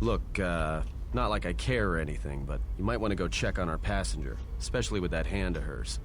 Look, not like I care or anything, but you might want to go check on our passenger, especially with that hand of hers.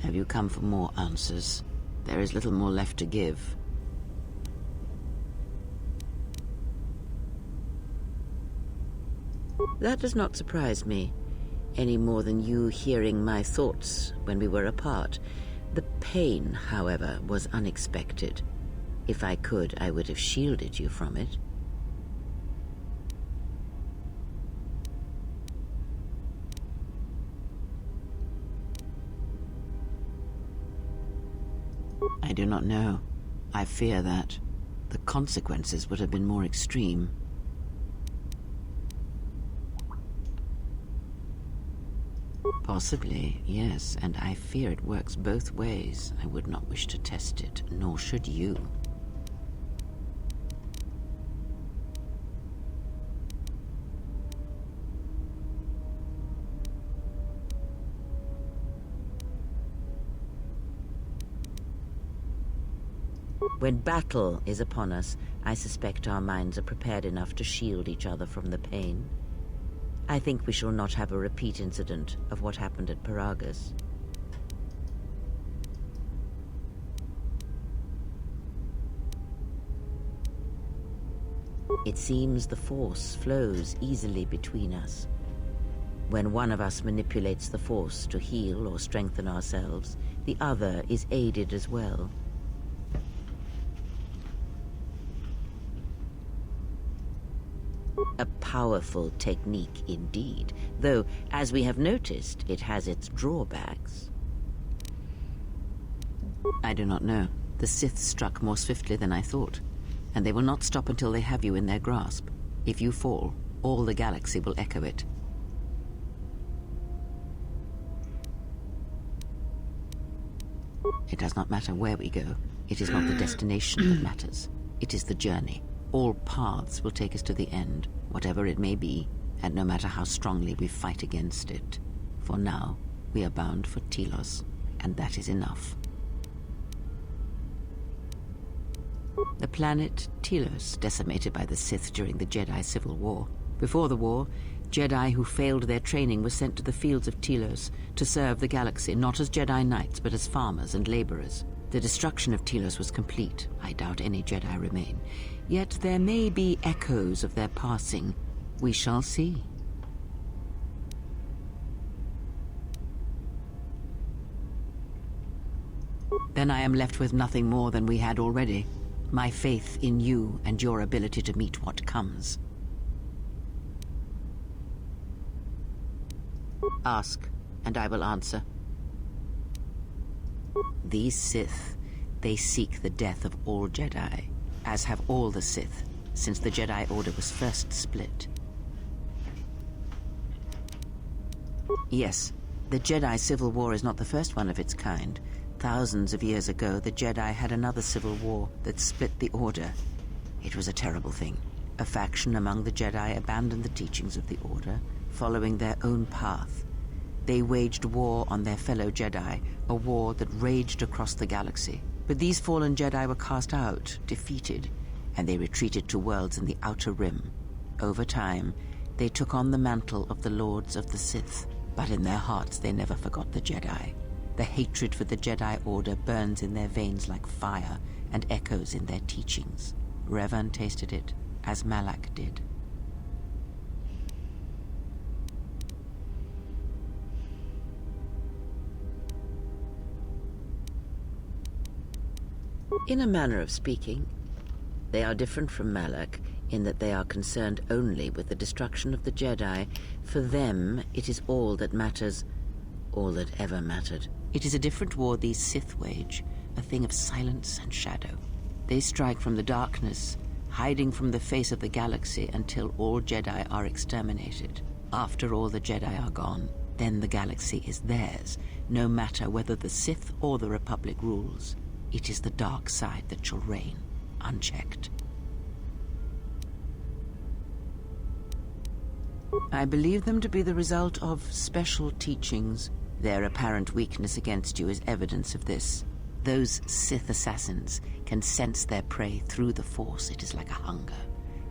Have you come for more answers? There is little more left to give. That does not surprise me. any more than you hearing my thoughts when we were apart. The pain, however, was unexpected. If I could, I would have shielded you from it. I do not know. I fear that the consequences would have been more extreme. Possibly, yes, and I fear it works both ways. I would not wish to test it, nor should you. When battle is upon us, I suspect our minds are prepared enough to shield each other from the pain. I think we shall not have a repeat incident of what happened at Paragus. It seems the Force flows easily between us. When one of us manipulates the Force to heal or strengthen ourselves, the other is aided as well. A powerful technique indeed, though, as we have noticed, it has its drawbacks. I do not know. The Sith struck more swiftly than I thought, and they will not stop until they have you in their grasp. If you fall, all the galaxy will echo it. It does not matter where we go. It is not the destination that matters. It is the journey. All paths will take us to the end, whatever it may be, and no matter how strongly we fight against it. For now, we are bound for Telos, and that is enough. The planet Telos, decimated by the Sith during the Jedi Civil War. Before the war, Jedi who failed their training were sent to the fields of Telos to serve the galaxy, not as Jedi Knights, but as farmers and laborers. The destruction of Telos was complete. I doubt any Jedi remain. Yet there may be echoes of their passing. We shall see. Then I am left with nothing more than we had already. My faith in you and your ability to meet what comes. Ask, and I will answer. These Sith, they seek the death of all Jedi, as have all the Sith, since the Jedi Order was first split. Yes, the Jedi Civil War is not the first one of its kind. Thousands of years ago, the Jedi had another civil war that split the Order. It was a terrible thing. A faction among the Jedi abandoned the teachings of the Order, following their own path. They waged war on their fellow Jedi, a war that raged across the galaxy. But these fallen Jedi were cast out, defeated, and they retreated to worlds in the Outer Rim. Over time, they took on the mantle of the Lords of the Sith, but in their hearts they never forgot the Jedi. The hatred for the Jedi Order burns in their veins like fire and echoes in their teachings. Revan tasted it, as Malak did. In a manner of speaking, they are different from Malak in that they are concerned only with the destruction of the Jedi. For them, it is all that matters, all that ever mattered. It is a different war these Sith wage, a thing of silence and shadow. They strike from the darkness, hiding from the face of the galaxy until all Jedi are exterminated. After all the Jedi are gone, then the galaxy is theirs, no matter whether the Sith or the Republic rules. It is the dark side that shall reign, unchecked. I believe them to be the result of special teachings. Their apparent weakness against you is evidence of this. Those Sith assassins can sense their prey through the Force. It is like a hunger.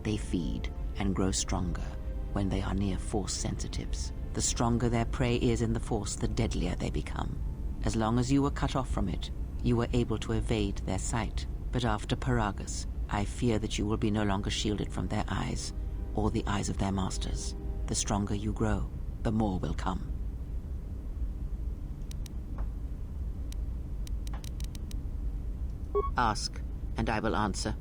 They feed and grow stronger when they are near Force sensitives. The stronger their prey is in the Force, the deadlier they become. As long as you were cut off from it, you were able to evade their sight. But after Paragus, I fear that you will be no longer shielded from their eyes, or the eyes of their masters. The stronger you grow, the more will come. Ask, and I will answer.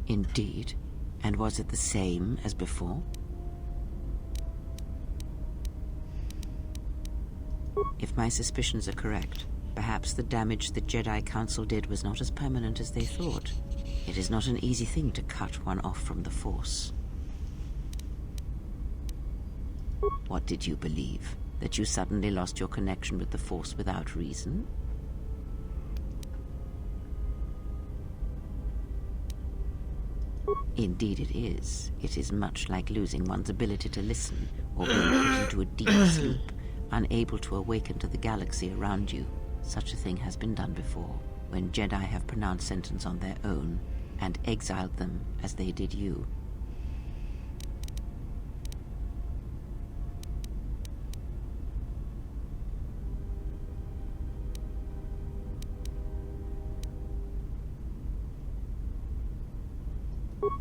Indeed. And was it the same as before? If my suspicions are correct, perhaps the damage the Jedi Council did was not as permanent as they thought. It is not an easy thing to cut one off from the Force. What did you believe? That you suddenly lost your connection with the Force without reason? Indeed it is. It is much like losing one's ability to listen, or being put into a deep sleep, unable to awaken to the galaxy around you. Such a thing has been done before, when Jedi have pronounced sentence on their own, and exiled them as they did you.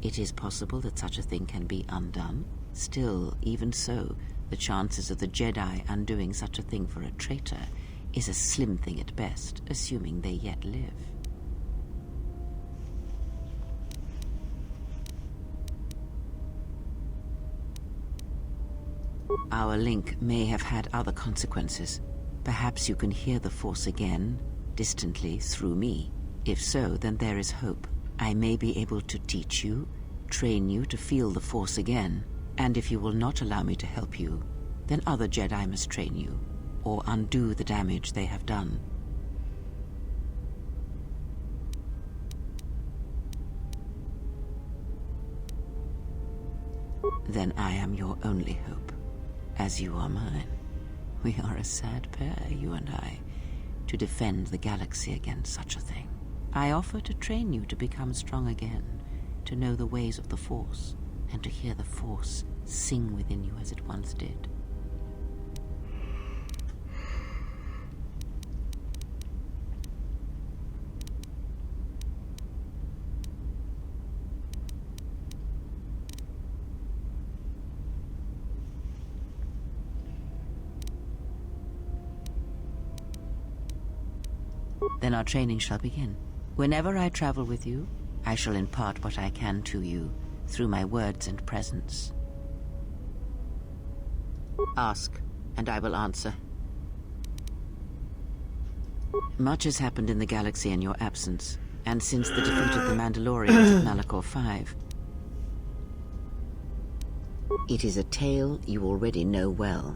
It is possible that such a thing can be undone. Still, even so, the chances of the Jedi undoing such a thing for a traitor is a slim thing at best, assuming they yet live. Our link may have had other consequences. Perhaps you can hear the Force again, distantly, through me. If so, then there is hope. I may be able to teach you, train you to feel the Force again. And if you will not allow me to help you, then other Jedi must train you, or undo the damage they have done. Then I am your only hope, as you are mine. We are a sad pair, you and I, to defend the galaxy against such a thing. I offer to train you to become strong again, to know the ways of the Force, and to hear the Force sing within you as it once did. Then our training shall begin. Whenever I travel with you, I shall impart what I can to you through my words and presence. Ask, and I will answer. Much has happened in the galaxy in your absence, and since the defeat of the Mandalorians at Malachor 5. It is a tale you already know well.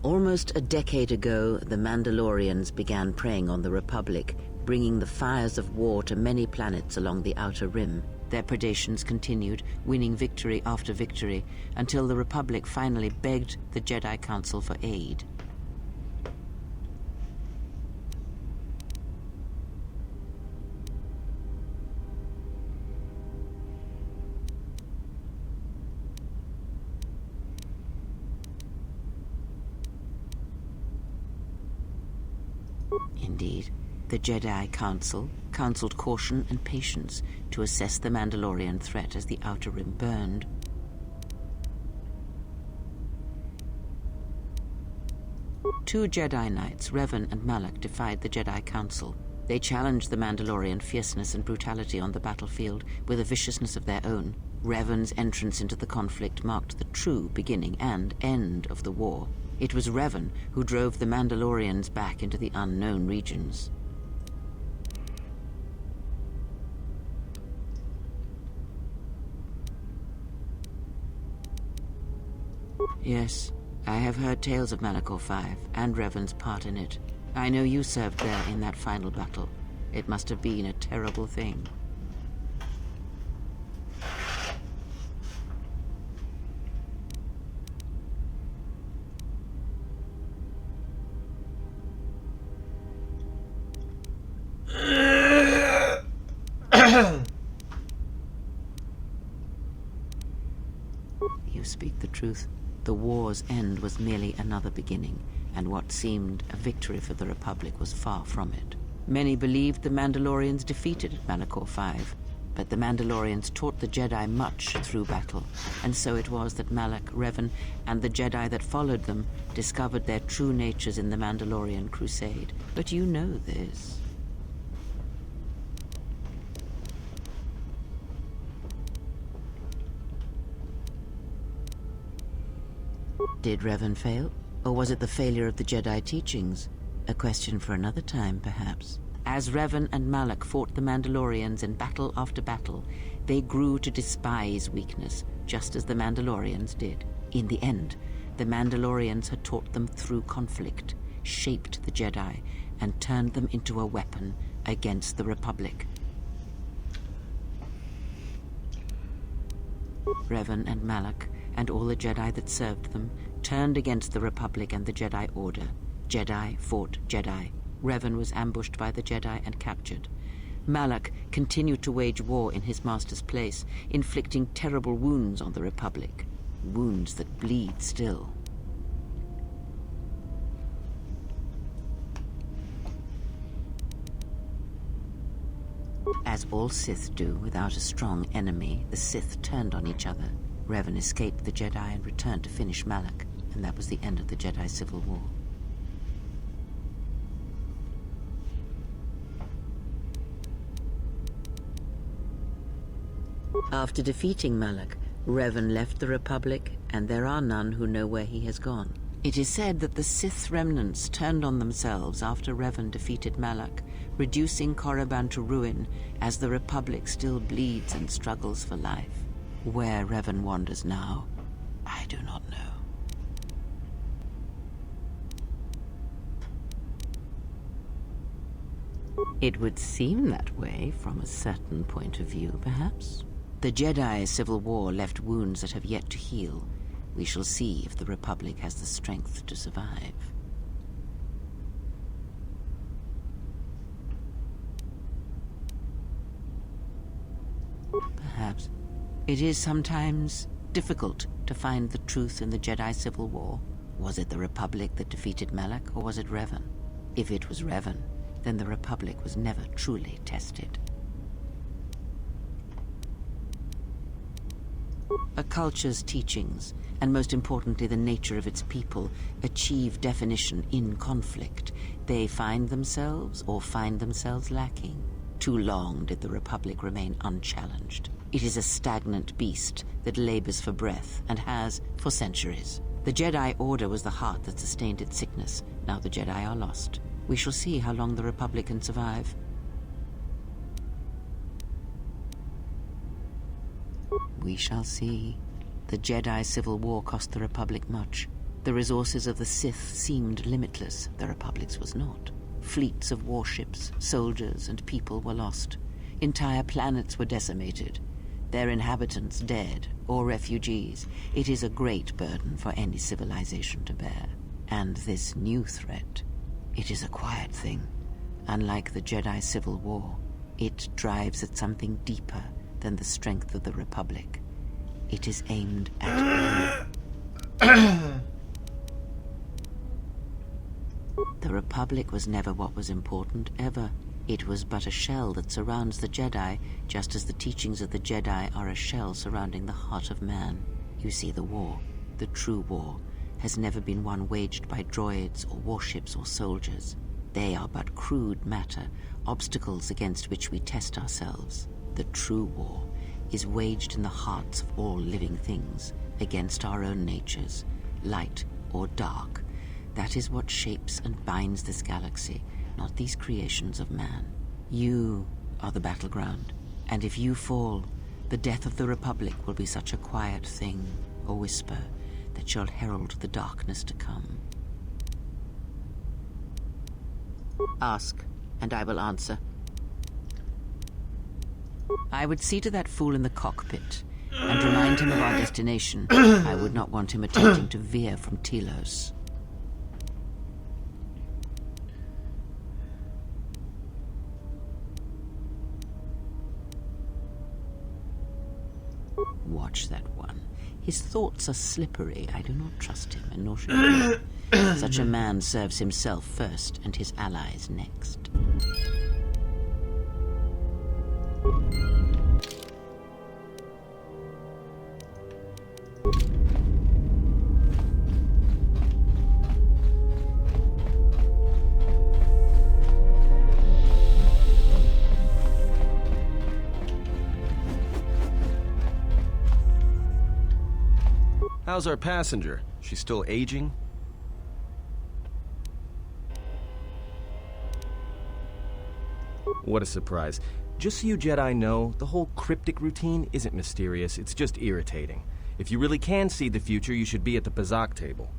Almost a decade ago, the Mandalorians began preying on the Republic, bringing the fires of war to many planets along the Outer Rim. Their predations continued, winning victory after victory, until the Republic finally begged the Jedi Council for aid. Indeed, the Jedi Council counseled caution and patience to assess the Mandalorian threat as the Outer Rim burned. Two Jedi Knights, Revan and Malak, defied the Jedi Council. They challenged the Mandalorian fierceness and brutality on the battlefield with a viciousness of their own. Revan's entrance into the conflict marked the true beginning and end of the war. It was Revan who drove the Mandalorians back into the unknown regions. Yes, I have heard tales of Malachor 5 and Revan's part in it. I know you served there in that final battle. It must have been a terrible thing. You speak the truth. The war's end was merely another beginning, and what seemed a victory for the Republic was far from it. Many believed the Mandalorians defeated at Malachor 5, But the Mandalorians taught the Jedi much through battle, and so it was that Malak, Revan, and the Jedi that followed them discovered their true natures in the Mandalorian Crusade. But you know this. Did Revan fail? Or was it the failure of the Jedi teachings? A question for another time, perhaps. As Revan and Malak fought the Mandalorians in battle after battle, they grew to despise weakness, just as the Mandalorians did. In the end, the Mandalorians had taught them through conflict, shaped the Jedi, and turned them into a weapon against the Republic. Revan and Malak, and all the Jedi that served them, turned against the Republic and the Jedi Order. Jedi fought Jedi. Revan was ambushed by the Jedi and captured. Malak continued to wage war in his master's place, inflicting terrible wounds on the Republic. Wounds that bleed still. As all Sith do, without a strong enemy, the Sith turned on each other. Revan escaped the Jedi and returned to finish Malak, and that was the end of the Jedi Civil War. After defeating Malak, Revan left the Republic, and there are none who know where he has gone. It is said that the Sith remnants turned on themselves after Revan defeated Malak, reducing Korriban to ruin as the Republic still bleeds and struggles for life. Where Revan wanders now, I do not know. It would seem that way from a certain point of view, perhaps. The Jedi Civil War left wounds that have yet to heal. We shall see if the Republic has the strength to survive. Perhaps. It is sometimes difficult to find the truth in the Jedi Civil War. Was it the Republic that defeated Malak, or was it Revan? If it was Revan, then the Republic was never truly tested. A culture's teachings, and most importantly the nature of its people, achieve definition in conflict. They find themselves lacking. Too long did the Republic remain unchallenged. It is a stagnant beast that labors for breath, and has for centuries. The Jedi Order was the heart that sustained its sickness. Now the Jedi are lost. We shall see how long the Republic can survive. We shall see. The Jedi Civil War cost the Republic much. The resources of the Sith seemed limitless. The Republic's was not. Fleets of warships, soldiers, and people were lost. Entire planets were decimated. Their inhabitants dead or refugees. It is a great burden for any civilization to bear. And this new threat, it is a quiet thing. Unlike the Jedi Civil War, it drives at something deeper than the strength of the Republic. It is aimed at The Republic was never what was important, ever. It was but a shell that surrounds the Jedi, just as the teachings of the Jedi are a shell surrounding the heart of man. You see, the war, the true war, has never been one waged by droids or warships or soldiers. They are but crude matter, obstacles against which we test ourselves. The true war is waged in the hearts of all living things, against our own natures, light or dark. That is what shapes and binds this galaxy, not these creations of man. You are the battleground, and if you fall, the death of the Republic will be such a quiet thing, a whisper, that shall herald the darkness to come. Ask, and I will answer. I would see to that fool in the cockpit, and remind him of our destination. I would not want him attempting to veer from Telos. Watch that one. His thoughts are slippery. I do not trust him, and nor should you. Such a man serves himself first, and his allies next. How's our passenger? She's still aging? What a surprise. Just so you Jedi know, the whole cryptic routine isn't mysterious, it's just irritating. If you really can see the future, you should be at the Pazak table.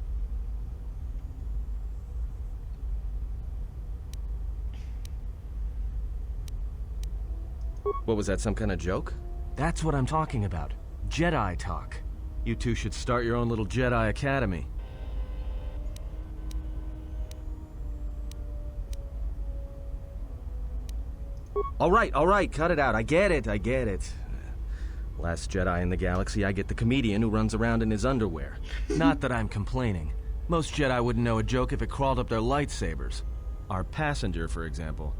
What was that, some kind of joke? That's what I'm talking about. Jedi talk. You two should start your own little Jedi Academy. All right, cut it out. I get it. Last Jedi in the galaxy, I get the comedian who runs around in his underwear. Not that I'm complaining. Most Jedi wouldn't know a joke if it crawled up their lightsabers. Our passenger, for example.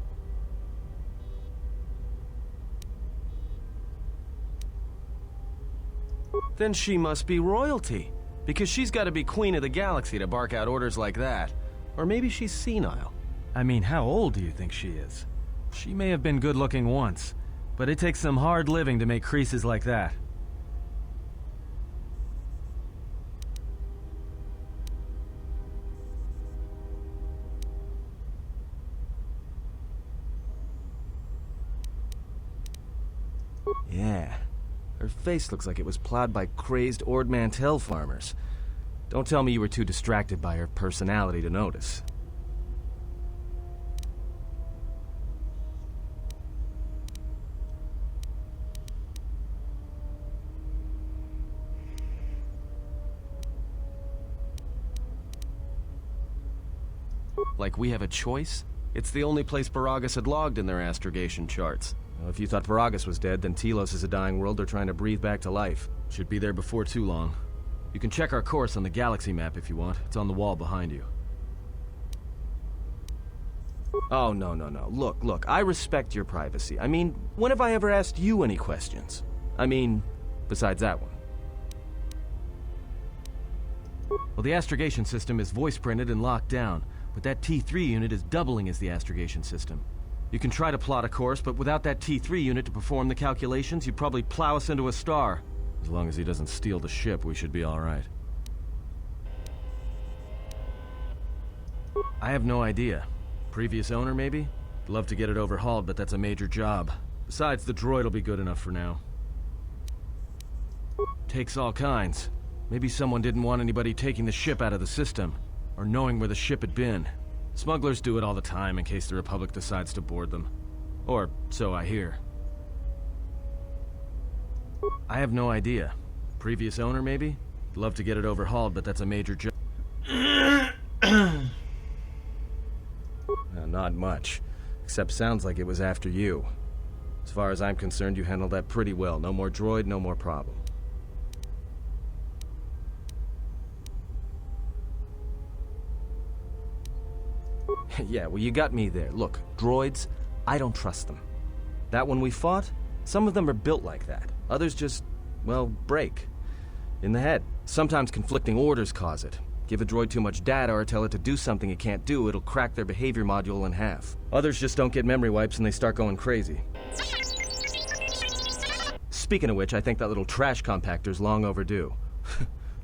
Then she must be royalty, because she's got to be queen of the galaxy to bark out orders like that. Or maybe she's senile. I mean, how old do you think she is? She may have been good-looking once, but it takes some hard living to make creases like that. Yeah. Her face looks like it was plowed by crazed Ord Mantell farmers. Don't tell me you were too distracted by her personality to notice. Like we have a choice? It's the only place Baragas had logged in their astrogation charts. Well, if you thought Baragas was dead, then Telos is a dying world they're trying to breathe back to life. Should be there before too long. You can check our course on the galaxy map if you want. It's on the wall behind you. Oh, no. Look, I respect your privacy. I mean, when have I ever asked you any questions? I mean, besides that one. Well, the astrogation system is voice-printed and locked down, but that T3 unit is doubling as the astrogation system. You can try to plot a course, but without that T3 unit to perform the calculations, you'd probably plow us into a star. As long as he doesn't steal the ship, we should be all right. I have no idea. Previous owner, maybe? I'd love to get it overhauled, but that's a major job. Besides, the droid will be good enough for now. Takes all kinds. Maybe someone didn't want anybody taking the ship out of the system, or knowing where the ship had been. Smugglers do it all the time in case the Republic decides to board them. Or so I hear. I have no idea. Previous owner, maybe? I'd love to get it overhauled, but that's a major job. Not much. Except sounds like it was after you. As far as I'm concerned, you handled that pretty well. No more droid, no more problem. Yeah, well, you got me there. Look, droids, I don't trust them. That one we fought, some of them are built like that. Others just, well, break. In the head. Sometimes conflicting orders cause it. Give a droid too much data or tell it to do something it can't do, it'll crack their behavior module in half. Others just don't get memory wipes and they start going crazy. Speaking of which, I think that little trash compactor's long overdue.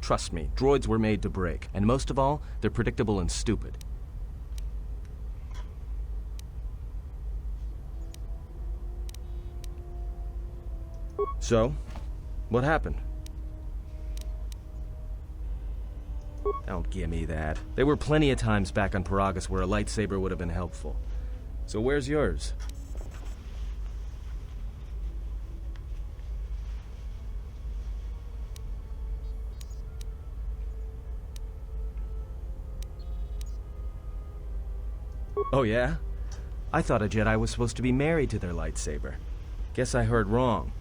Trust me, droids were made to break. And most of all, they're predictable and stupid. So, what happened? Don't give me that. There were plenty of times back on Paragus where a lightsaber would have been helpful. So where's yours? Oh yeah? I thought a Jedi was supposed to be married to their lightsaber. Guess I heard wrong.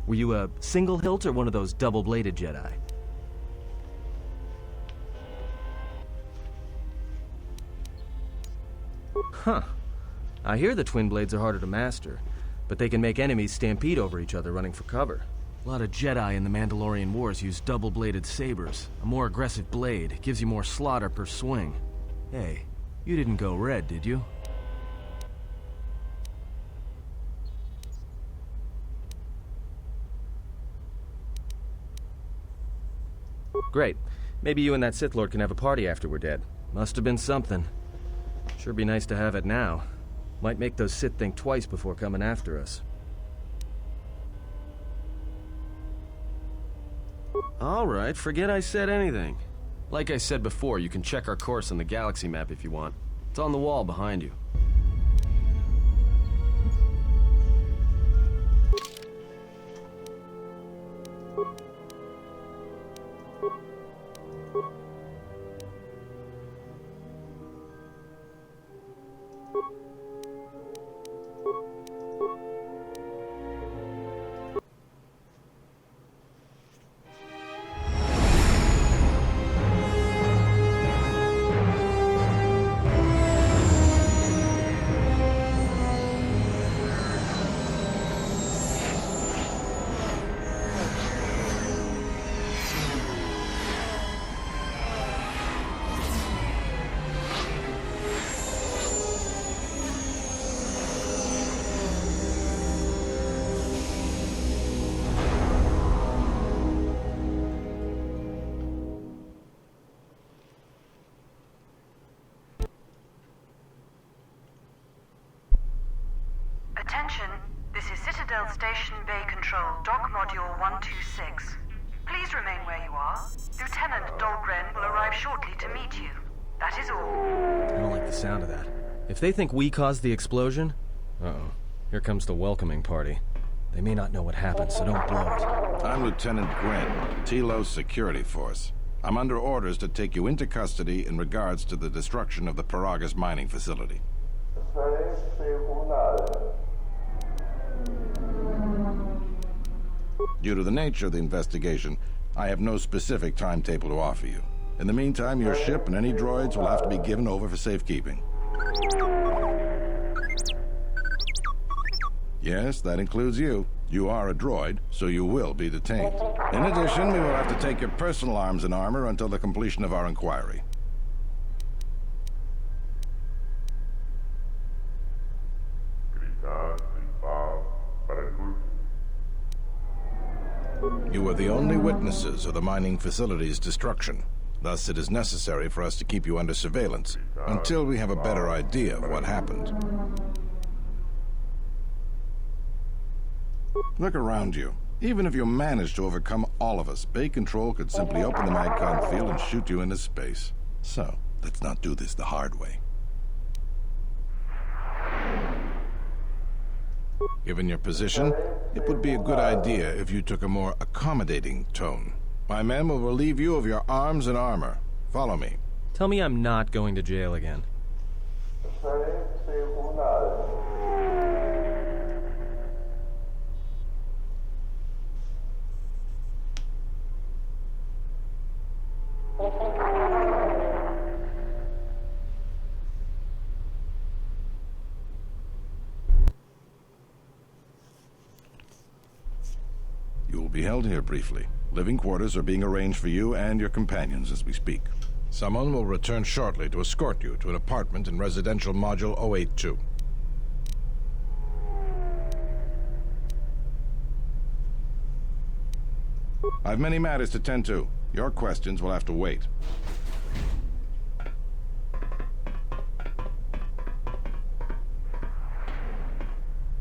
Were you a single hilt or one of those double-bladed Jedi? Huh. I hear the twin blades are harder to master, but they can make enemies stampede over each other running for cover. A lot of Jedi in the Mandalorian Wars use double-bladed sabers. A more aggressive blade gives you more slaughter per swing. Hey, you didn't go red, did you? Great. Maybe you and that Sith Lord can have a party after we're dead. Must have been something. Sure be nice to have it now. Might make those Sith think twice before coming after us. Alright, forget I said anything. Like I said before, you can check our course on the galaxy map if you want. It's on the wall behind you. Attention, this is Citadel Station Bay Control, Dock Module 126. Please remain where you are. Lieutenant Dahlgren will arrive shortly to meet you. That is all. I don't like the sound of that. If they think we caused the explosion... Uh-oh. Here comes the welcoming party. They may not know what happened, so don't blow it. I'm Lieutenant Gwyn, Telos Security Force. I'm under orders to take you into custody in regards to the destruction of the Paragas mining facility. Due to the nature of the investigation, I have no specific timetable to offer you. In the meantime, your ship and any droids will have to be given over for safekeeping. Yes, that includes you. You are a droid, so you will be detained. In addition, we will have to take your personal arms and armor until the completion of our inquiry. You are the only witnesses of the mining facility's destruction. Thus, it is necessary for us to keep you under surveillance until we have a better idea of what happened. Look around you. Even if you manage to overcome all of us, Bay Control could simply open the Magcon field and shoot you into space. So, let's not do this the hard way. Given your position, it would be a good idea if you took a more accommodating tone. My men will relieve you of your arms and armor. Follow me. Tell me I'm not going to jail again. You will be held here briefly. Living quarters are being arranged for you and your companions as we speak. Someone will return shortly to escort you to an apartment in Residential Module 082. I've many matters to tend to. Your questions will have to wait.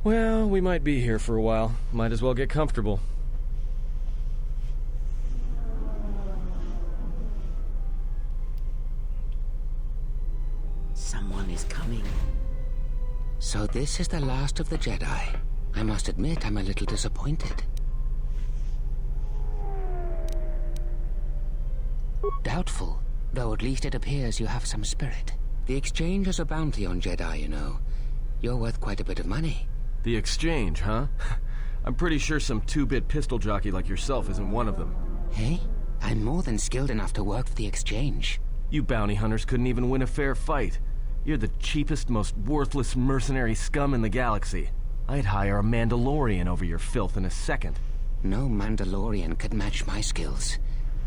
Well, we might be here for a while. Might as well get comfortable. Someone is coming. So this is the last of the Jedi. I must admit, I'm a little disappointed. Doubtful, though at least it appears you have some spirit. The exchange is a bounty on Jedi, you know. You're worth quite a bit of money. The exchange, huh? I'm pretty sure some two-bit pistol jockey like yourself isn't one of them. Hey? I'm more than skilled enough to work for the exchange. You bounty hunters couldn't even win a fair fight. You're the cheapest, most worthless mercenary scum in the galaxy. I'd hire a Mandalorian over your filth in a second. No Mandalorian could match my skills.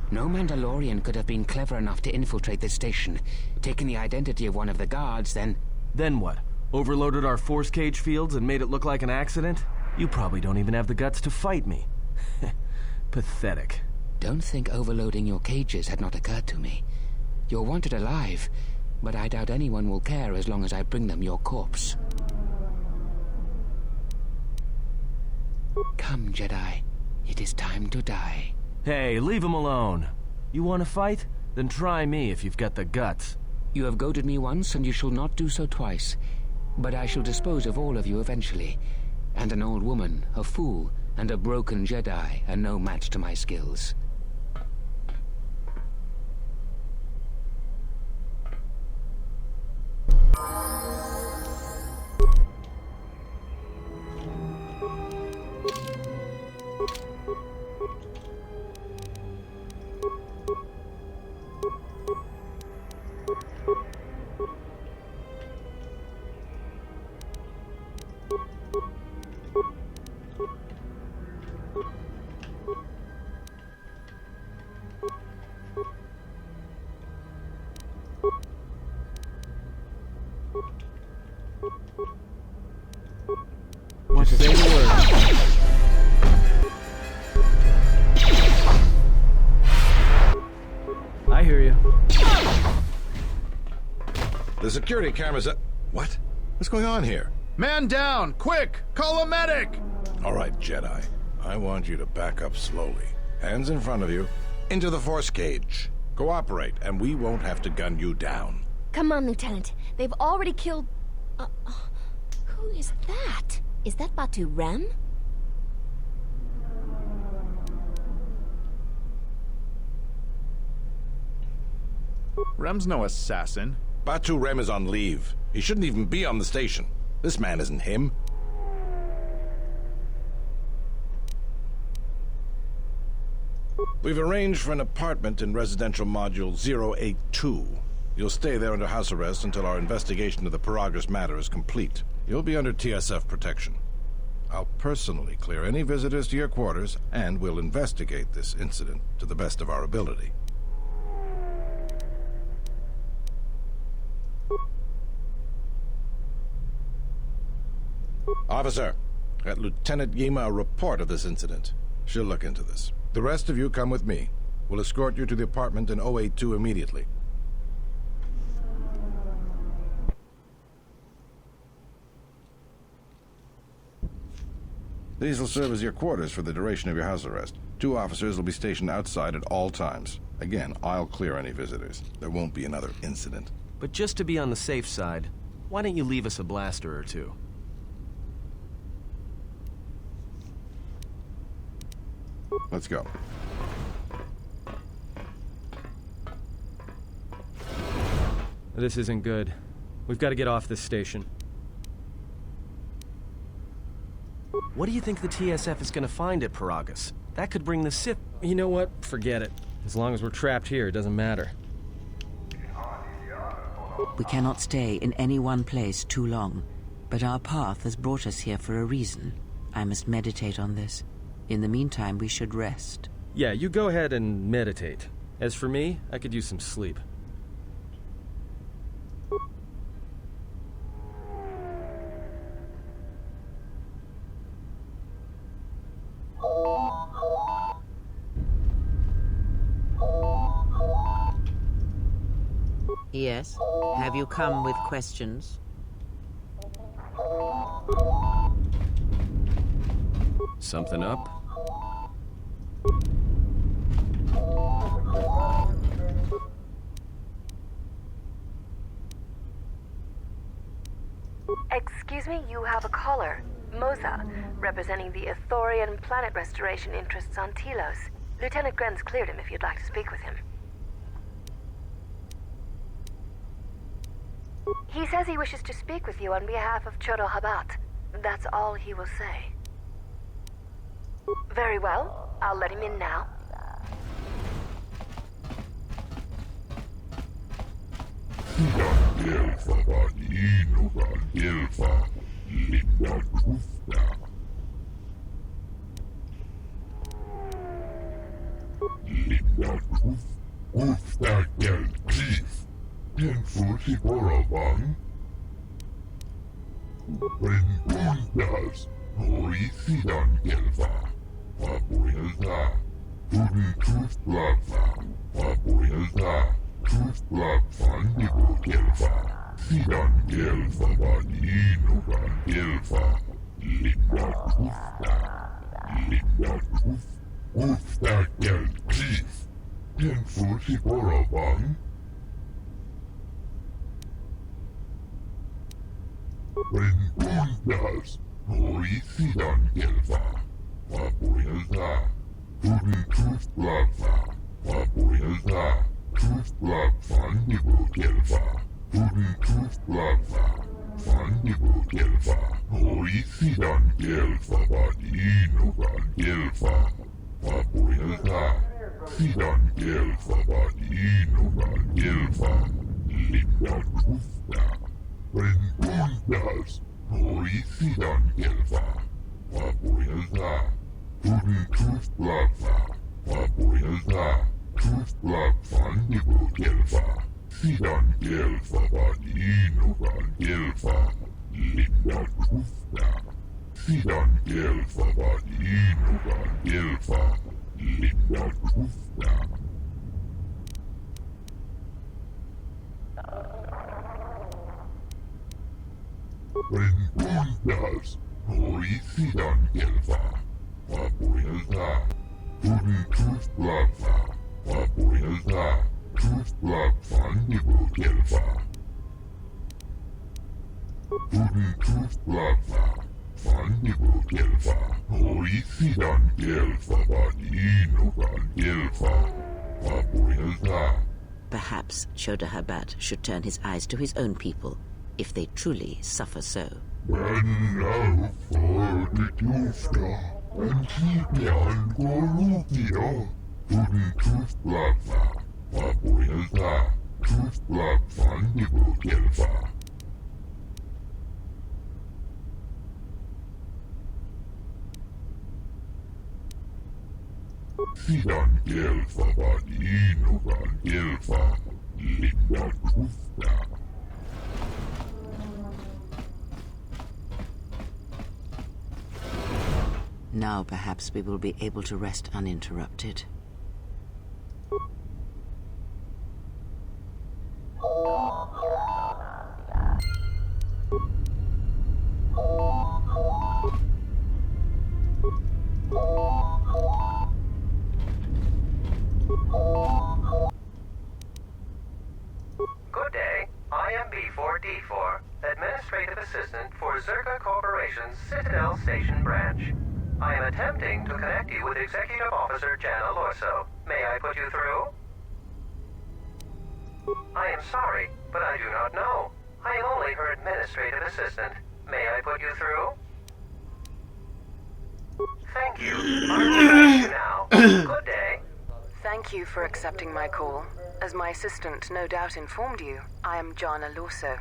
No Mandalorian could have been clever enough to infiltrate this station, taken the identity of one of the guards, then... Then what? Overloaded our force cage fields and made it look like an accident? You probably don't even have the guts to fight me. Pathetic. Don't think overloading your cages had not occurred to me. You're wanted alive, but I doubt anyone will care as long as I bring them your corpse. Come, Jedi. It is time to die. Hey, leave him alone. You want to fight? Then try me if you've got the guts. You have goaded me once, and you shall not do so twice. But I shall dispose of all of you eventually. And an old woman, a fool, and a broken Jedi are no match to my skills. What say the word? I hear you. The security cameras... What? What's going on here? Man down! Quick! Call a medic! All right, Jedi. I want you to back up slowly. Hands in front of you. Into the force cage. Cooperate, and we won't have to gun you down. Come on, Lieutenant. They've already killed... who is that? Is that Batu Rem? Rem's no assassin. Batu Rem is on leave. He shouldn't even be on the station. This man isn't him. We've arranged for an apartment in residential module 082. You'll stay there under house arrest until our investigation of the Paragus matter is complete. You'll be under TSF protection. I'll personally clear any visitors to your quarters, and we'll investigate this incident to the best of our ability. Officer, get Lieutenant Yima a report of this incident. She'll look into this. The rest of you come with me. We'll escort you to the apartment in 082 immediately. These will serve as your quarters for the duration of your house arrest. 2 officers will be stationed outside at all times. Again, I'll clear any visitors. There won't be another incident. But just to be on the safe side, why don't you leave us a blaster or two? Let's go. This isn't good. We've got to get off this station. What do you think the TSF is going to find at Paragus? That could bring the Sith... You know what? Forget it. As long as we're trapped here, it doesn't matter. We cannot stay in any one place too long, but our path has brought us here for a reason. I must meditate on this. In the meantime, we should rest. Yeah, you go ahead and meditate. As for me, I could use some sleep. Yes? Have you come with questions? Something up? Excuse me, you have a caller. Moza, representing the Ithorian planet restoration interests on Telos. Lieutenant Grenz cleared him if you'd like to speak with him. He says he wishes to speak with you on behalf of Chodo Habat. That's all he will say. Very well. I'll let him in now. Perhaps Chodahabat should turn his eyes to his own people, if they truly suffer so. Now perhaps we will be able to rest uninterrupted. Good day. I am B4D4, Administrative Assistant for Zerka Corporation's Citadel Station Branch. I am attempting to connect you with Executive Officer Jana Lorso. May I put you through? I am sorry, but I do not know. I am only her administrative assistant. May I put you through? Thank you. I will connect you now. Good day. Thank you for accepting my call. As my assistant no doubt informed you, I am Jana Lorso.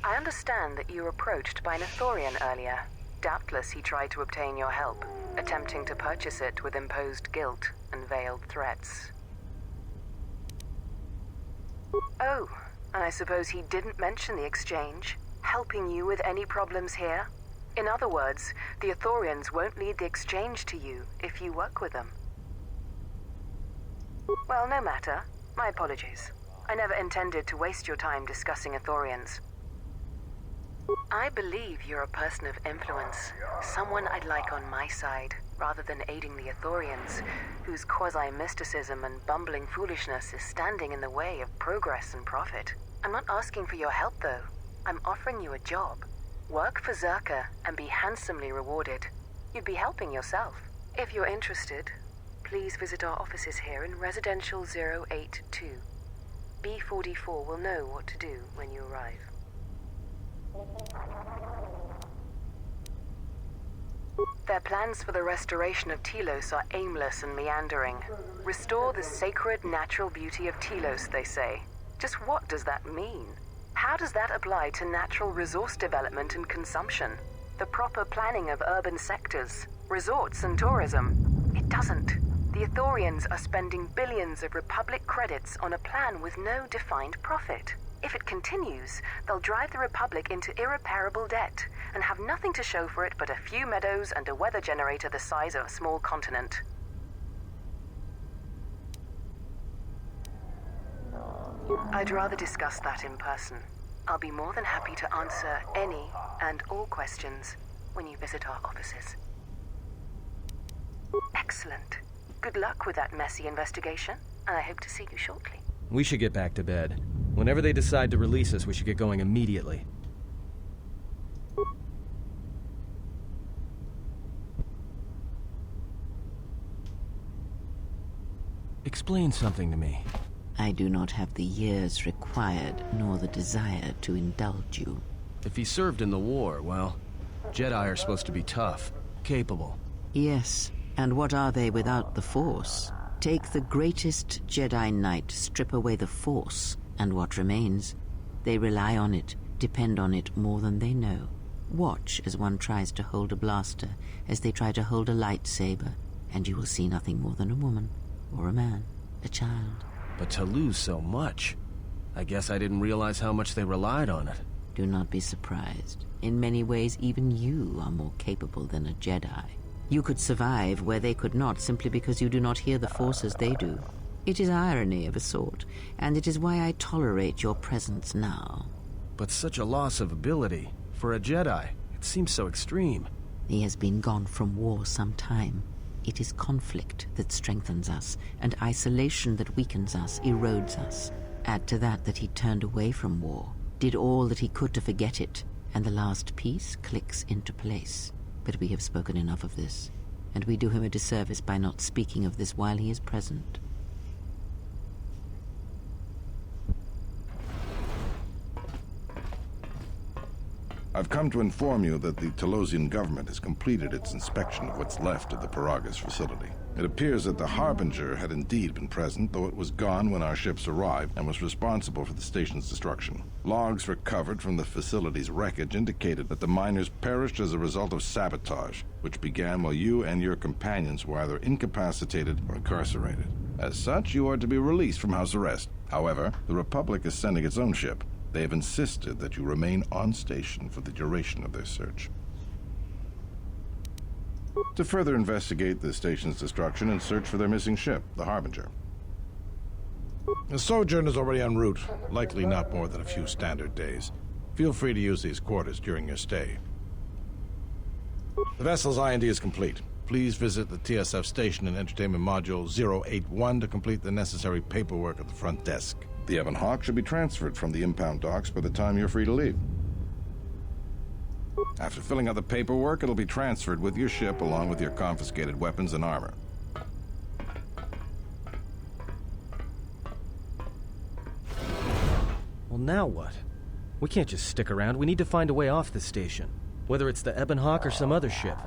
I understand that you were approached by an Ithorian earlier. Doubtless he tried to obtain your help, attempting to purchase it with imposed guilt and veiled threats. Oh, and I suppose he didn't mention the exchange, helping you with any problems here? In other words, the Ithorians won't lead the exchange to you if you work with them. Well, no matter. My apologies. I never intended to waste your time discussing Ithorians. I believe you're a person of influence, someone I'd like on my side, rather than aiding the Ithorians, whose quasi-mysticism and bumbling foolishness is standing in the way of progress and profit. I'm not asking for your help, though. I'm offering you a job. Work for Zerka and be handsomely rewarded. You'd be helping yourself. If you're interested, please visit our offices here in Residential 082. B44 will know what to do when you arrive. Their plans for the restoration of Telos are aimless and meandering. Restore the sacred natural beauty of Telos, they say. Just what does that mean? How does that apply to natural resource development and consumption? The proper planning of urban sectors, resorts and tourism? It doesn't. The Ithorians are spending billions of Republic credits on a plan with no defined profit. If it continues, they'll drive the Republic into irreparable debt and have nothing to show for it but a few meadows and a weather generator the size of a small continent. I'd rather discuss that in person. I'll be more than happy to answer any and all questions when you visit our offices. Excellent. Good luck with that messy investigation, and I hope to see you shortly. We should get back to bed. Whenever they decide to release us, we should get going immediately. Explain something to me. I do not have the years required, nor the desire to indulge you. If he served in the war, well, Jedi are supposed to be tough, capable. Yes, and what are they without the Force? Take the greatest Jedi Knight, strip away the Force, and what remains? They rely on it, depend on it more than they know. Watch as one tries to hold a blaster, as they try to hold a lightsaber, and you will see nothing more than a woman, or a man, a child. But to lose so much, I guess I didn't realize how much they relied on it. Do not be surprised. In many ways, even you are more capable than a Jedi. You could survive where they could not simply because you do not hear the Force as they do. It is irony of a sort, and it is why I tolerate your presence now. But such a loss of ability, for a Jedi, it seems so extreme. He has been gone from war some time. It is conflict that strengthens us, and isolation that weakens us, erodes us. Add to that he turned away from war, did all that he could to forget it, and the last piece clicks into place. But we have spoken enough of this, and we do him a disservice by not speaking of this while he is present. I've come to inform you that the Telosian government has completed its inspection of what's left of the Paragas facility. It appears that the Harbinger had indeed been present, though it was gone when our ships arrived and was responsible for the station's destruction. Logs recovered from the facility's wreckage indicated that the miners perished as a result of sabotage, which began while you and your companions were either incapacitated or incarcerated. As such, you are to be released from house arrest. However, the Republic is sending its own ship. They have insisted that you remain on station for the duration of their search. To further investigate the station's destruction and search for their missing ship, the Harbinger. The sojourn is already en route, likely not more than a few standard days. Feel free to use these quarters during your stay. The vessel's IND is complete. Please visit the TSF station and entertainment module 081 to complete the necessary paperwork at the front desk. The Ebon Hawk should be transferred from the impound docks by the time you're free to leave. After filling out the paperwork, it'll be transferred with your ship along with your confiscated weapons and armor. Well, now what? We can't just stick around. We need to find a way off this station. Whether it's the Ebon Hawk or some other ship.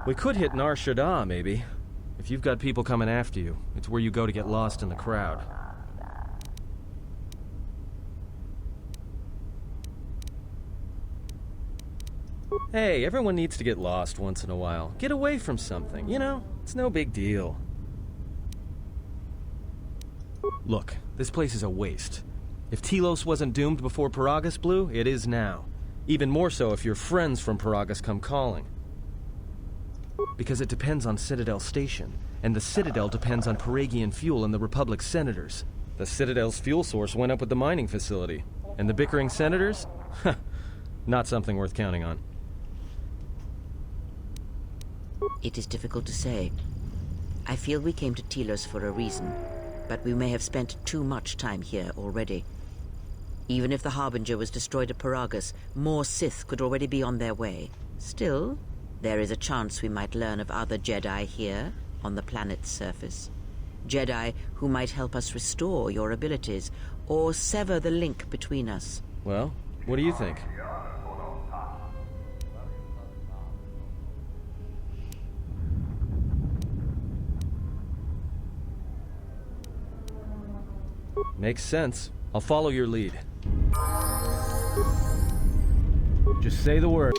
We could hit Nar Shaddaa, maybe. If you've got people coming after you, it's where you go to get lost in the crowd. Hey, everyone needs to get lost once in a while. Get away from something, you know? It's no big deal. Look, this place is a waste. If Telos wasn't doomed before Paragas blew, it is now. Even more so if your friends from Paragas come calling. Because it depends on Citadel Station, and the Citadel depends on Paragian fuel and the Republic's senators. The Citadel's fuel source went up with the mining facility. And the bickering senators? Not something worth counting on. It is difficult to say. I feel we came to Telos for a reason, but we may have spent too much time here already. Even if the Harbinger was destroyed at Paragas, more Sith could already be on their way. Still, there is a chance we might learn of other Jedi here, on the planet's surface. Jedi who might help us restore your abilities, or sever the link between us. Well, what do you think? Makes sense. I'll follow your lead. Just say the word.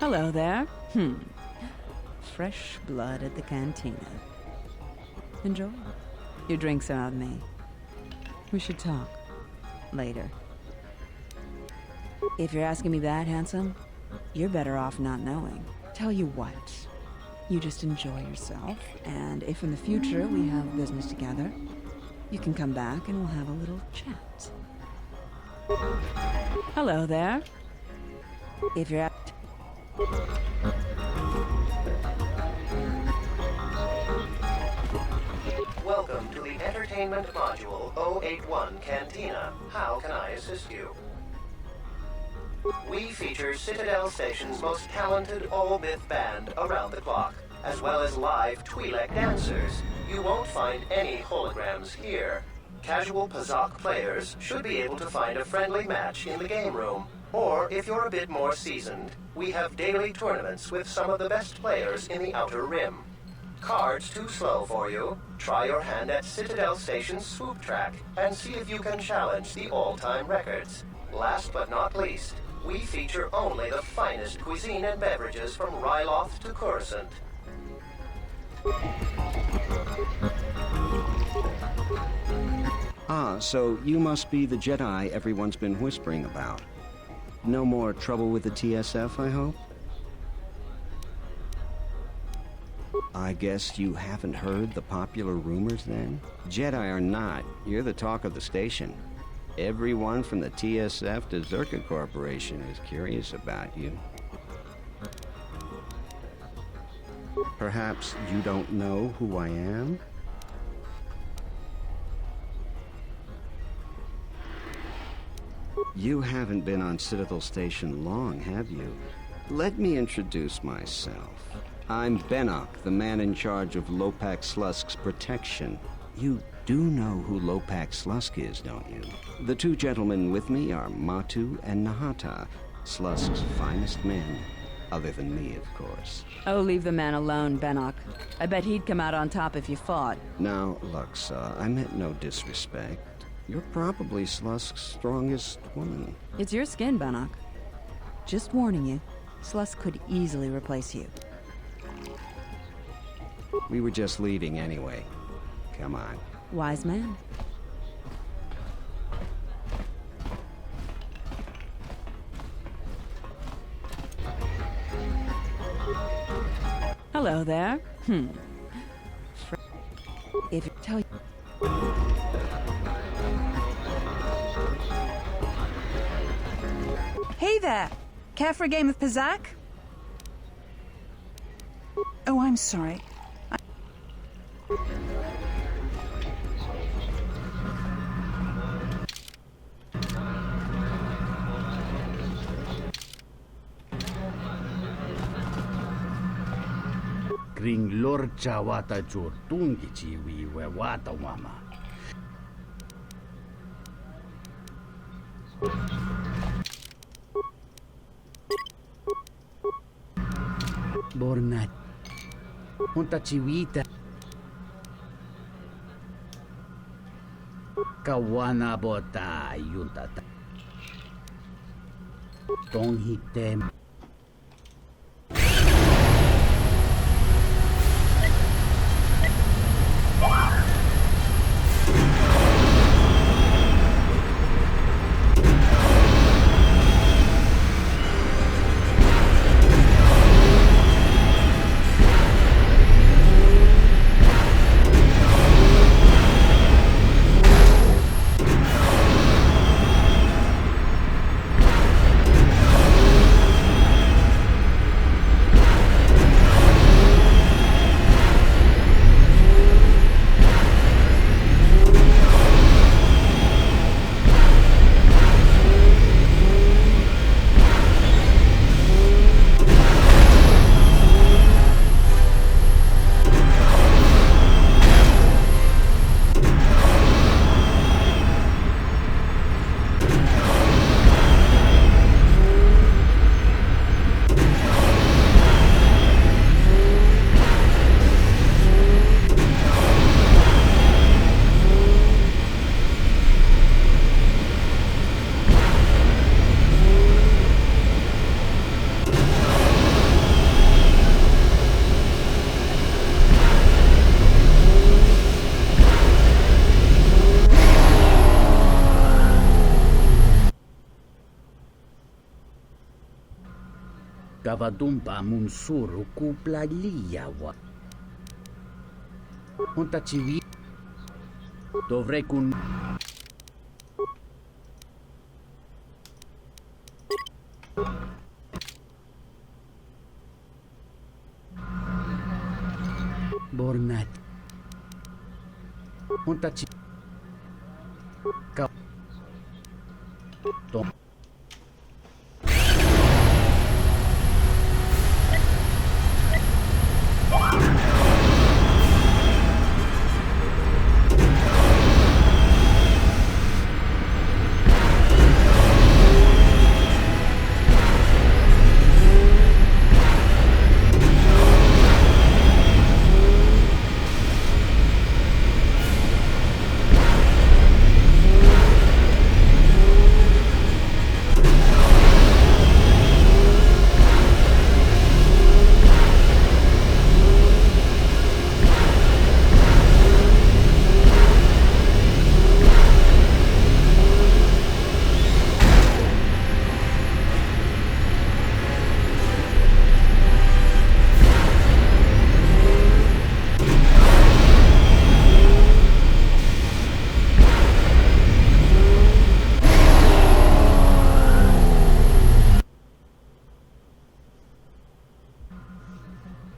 Hello there. Fresh blood at the cantina. Enjoy. Your drinks are on me. We should talk. Later. If you're asking me that, handsome, you're better off not knowing. Tell you what. You just enjoy yourself, and if in the future we have business together, you can come back and we'll have a little chat. Hello there. If you're at... Welcome to the Entertainment Module 081 Cantina. How can I assist you? We feature Citadel Station's most talented all-myth band around the clock, as well as live Twi'lek dancers. You won't find any holograms here. Casual Pazak players should be able to find a friendly match in the game room. Or, if you're a bit more seasoned, we have daily tournaments with some of the best players in the Outer Rim. Cards too slow for you? Try your hand at Citadel Station's Swoop track and see if you can challenge the all-time records. Last but not least, we feature only the finest cuisine and beverages from Ryloth to Coruscant. Ah, so you must be the Jedi everyone's been whispering about. No more trouble with the TSF, I hope? I guess you haven't heard the popular rumors then? Jedi or not, you're the talk of the station. Everyone from the TSF to Zerka Corporation is curious about you. Perhaps you don't know who I am? You haven't been on Citadel Station long, have you? Let me introduce myself. I'm Benok, the man in charge of Lopak Slusk's protection. You do know who Lopak Slusk is, don't you? The two gentlemen with me are Matu and Nahata, Slusk's finest men. Other than me, of course. Oh, leave the man alone, Benok. I bet he'd come out on top if you fought. Now, Luxa, I meant no disrespect. You're probably Slusk's strongest woman. It's your skin, Benok. Just warning you, Slusk could easily replace you. We were just leaving anyway. Come on. Wise man. Hello there. If you tell you... Hey there! Care for a game of Pazak? Oh, I'm sorry. Kring lorcha wata chortun kichi wi wata wama. Bornat. Punta chiwita. Kawana bota yuntata. Tong hitem. Kavadumpa munsuru kupla liyawa. Honta chiwi. Dovrei kun. Bornat. Honta chi. Ka. Tom.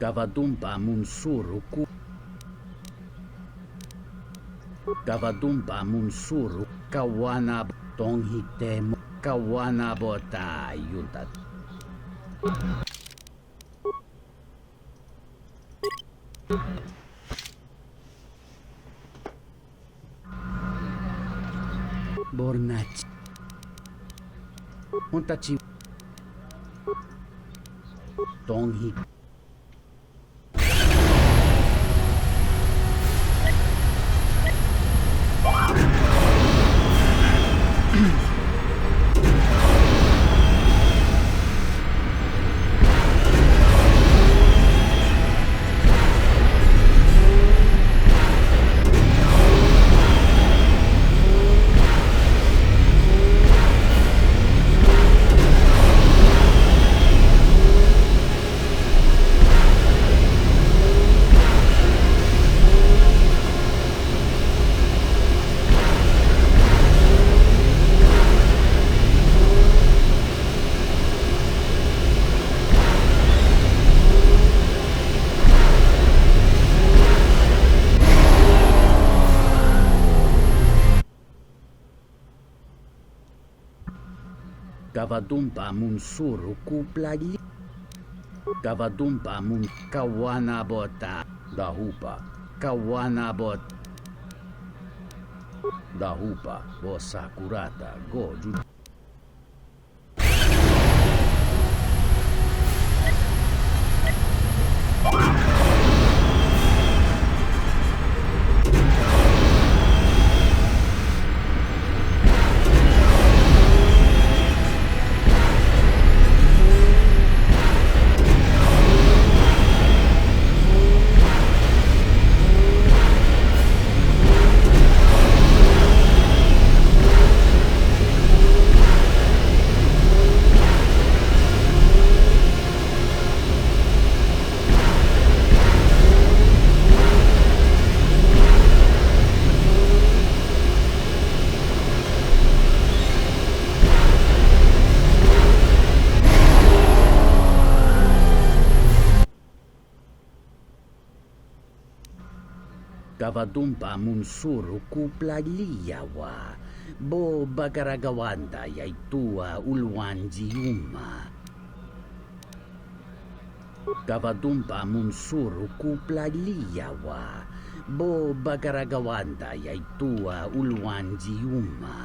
Kavadumpa munsuru ku. Kavadumpa munsuru kawana tonghitemo kawana bota yuntat. Bornach. Huntachi. Tonghit. Kavadumpa munsuru kuplagi. Kavadumpa mun kawana bota. Dahupa. Kawana bot. Dahupa. Bosakurata. Goju. Kavadumpa munsuru kuplaliyawa. Bo bagaragawanda yaitua ulwanjiuma. Kavadumpa munsuru kuplaliyawa. Bo bagaragawanda yaitua ulwanjiuma.